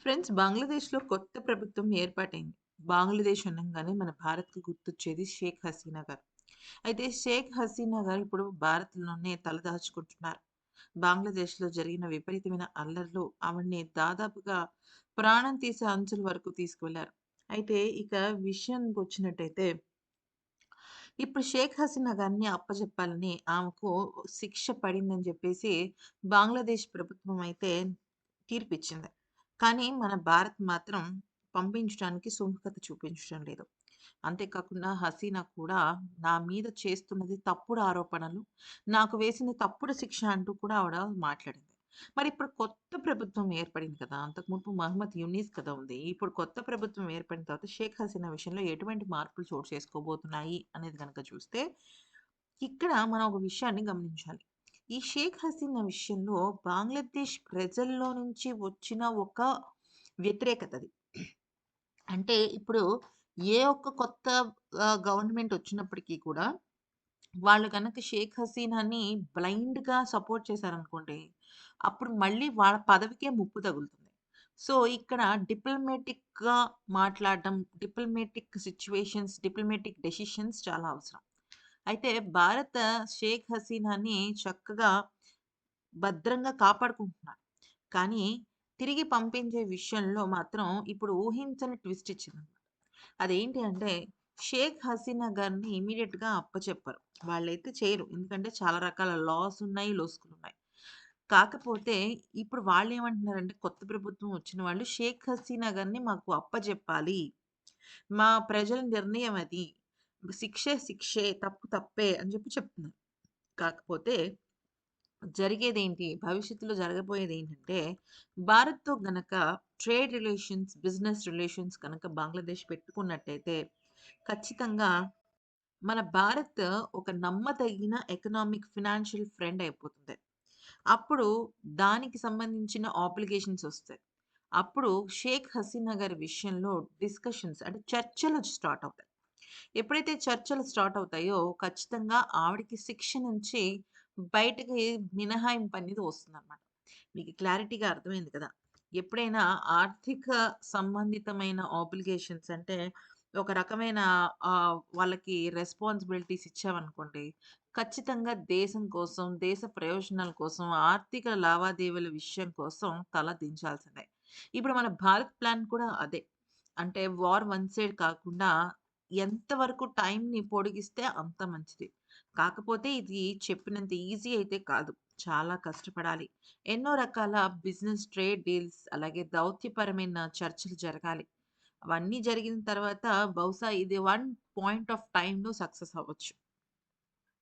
Friends, బంగ్లాదేశ్‌లో కొత్త ప్రభుత్వం ఏర్పాటైంది. బంగ్లాదేశ్ అనంగానే మన భారత్‌కి గుర్తొచ్చేది షేక్ హసీనా గారు. అయితే షేక్ హసీనా గారు ఇప్పుడు భారత్‌లోనే తలదాచుకుంటున్నారు. బంగ్లాదేశ్‌లో జరిగిన విపరీతమైన అల్లర్లు ఆవిడని దాదాపుగా ప్రాణం తీసే అంచుల వరకు తీసుకువెళ్లారు. అయితే ఇక విషయానికొచ్చినట్టయితే ఇప్పుడు షేక్ హసీనా గారిని అప్పజెప్పాలని ఆమెకు శిక్ష పడిందని చెప్పేసి బంగ్లాదేశ్ ప్రభుత్వం అయితే తీర్పిచ్చింది. కానీ మన భారత్ మాత్రం పంపించడానికి సుముఖత చూపించడం లేదు. అంతేకాకుండా హసీనా కూడా నా మీద చేస్తున్నది తప్పుడు ఆరోపణలు, నాకు వేసిన తప్పుడు శిక్ష అంటూ కూడా ఆవిడ మాట్లాడింది. మరి ఇప్పుడు కొత్త ప్రభుత్వం ఏర్పడింది కదా! అంతకుముందు మహమ్మద్ యూనీస్ కదా ఉంది. ఇప్పుడు కొత్త ప్రభుత్వం ఏర్పడిన తర్వాత షేక్ హసీనా విషయంలో ఎటువంటి మార్పులు చోటు చేసుకోబోతున్నాయి అనేది గనక చూస్తే, ఇక్కడ మనం ఒక విషయాన్ని గమనించాలి. ఈ షేక్ హసీనా విషయంలో బంగ్లాదేశ్ ప్రజల్లో నుంచి వచ్చిన ఒక వ్యతిరేకతది. అంటే ఇప్పుడు ఏ ఒక్క కొత్త గవర్నమెంట్ వచ్చినప్పటికీ కూడా వాళ్ళు గనక షేక్ హసీనాని బ్లైండ్‌గా సపోర్ట్ చేశారనుకోండి, అప్పుడు మళ్ళీ వాళ్ళ పదవికే ముప్పు తగులుతుంది. సో, ఇక్కడ డిప్లొమాటిక్‌గా మాట్లాడడం, డిప్లొమాటిక్ సిట్యుయేషన్స్, డిప్లొమాటిక్ డెసిషన్స్ చాలా అవసరం. అయితే భారత షేక్ హసీనాని చక్కగా భద్రంగా కాపాడుకుంటున్నారు. కానీ తిరిగి పంపించే విషయంలో మాత్రం ఇప్పుడు ఊహించని ట్విస్ట్ ఇచ్చిందనమాట. అదేంటి అంటే షేక్ హసీనా గారిని ఇమ్మీడియేట్‌గా అప్పచెప్పరు. వాళ్ళైతే చేయరు. ఎందుకంటే చాలా రకాల లాస్ ఉన్నాయి, లొసుగులున్నాయి. కాకపోతే ఇప్పుడు వాళ్ళేమంటున్నారంటే కొత్త ప్రభుత్వం వచ్చిన వాళ్ళు షేక్ హసీనా గారిని మాకు అప్పజెప్పాలి. మా ప్రజల నిర్ణయం అది. శిక్షే శిక్షే, తప్పు తప్పే అని చెప్తున్నారు. కాకపోతే జరిగేదేంటి? భవిష్యత్తులో జరగబోయేదేంటంటే, భారత్‌తో గనక ట్రేడ్ రిలేషన్స్, బిజినెస్ రిలేషన్స్ కనుక బంగ్లాదేశ్ పెట్టుకున్నట్టయితే, ఖచ్చితంగా మన భారత్ ఒక నమ్మదగిన ఎకనామిక్, ఫినాన్షియల్ ఫ్రెండ్ అయిపోతుంది. అప్పుడు దానికి సంబంధించిన ఆబ్లిగేషన్స్ ఒస్తాయి. అప్పుడు షేక్ హసీనా గారి విషయంలో డిస్కషన్స్ అంటే చర్చలు స్టార్ట్ అవుతాయి. ఎప్పుడైతే చర్చలు స్టార్ట్ అవుతాయో, ఖచ్చితంగా ఆవిడకి శిక్ష నుంచి బయటకి మినహాయింపనేది వస్తుందనమాట. మీకు క్లారిటీగా అర్థమైంది కదా! ఎప్పుడైనా ఆర్థిక సంబంధితమైన ఆబ్లిగేషన్స్ అంటే, ఒక రకమైన వాళ్ళకి రెస్పాన్సిబిలిటీస్ ఇచ్చామనుకోండి, ఖచ్చితంగా దేశం కోసం, దేశ ప్రయోజనాల కోసం, ఆర్థిక లావాదేవీల విషయం కోసం తల దించాల్సిందే. ఇప్పుడు మన భారత్ ప్లాన్ కూడా అదే. అంటే వార్ వన్ సైడ్ కాకుండా ఎంతవరకు టైంని పొడిగిస్తే అంత మంచిది. కాకపోతే ఇది చెప్పినంత ఈజీ అయితే కాదు. చాలా కష్టపడాలి. ఎన్నో రకాల బిజినెస్ ట్రేడ్ డీల్స్ అలాగే దౌత్యపరమైన చర్చలు జరగాలి. అవన్నీ జరిగిన తర్వాత బహుశా ఇది వన్ పాయింట్ ఆఫ్ టైమ్‌లో సక్సెస్ అవ్వచ్చు.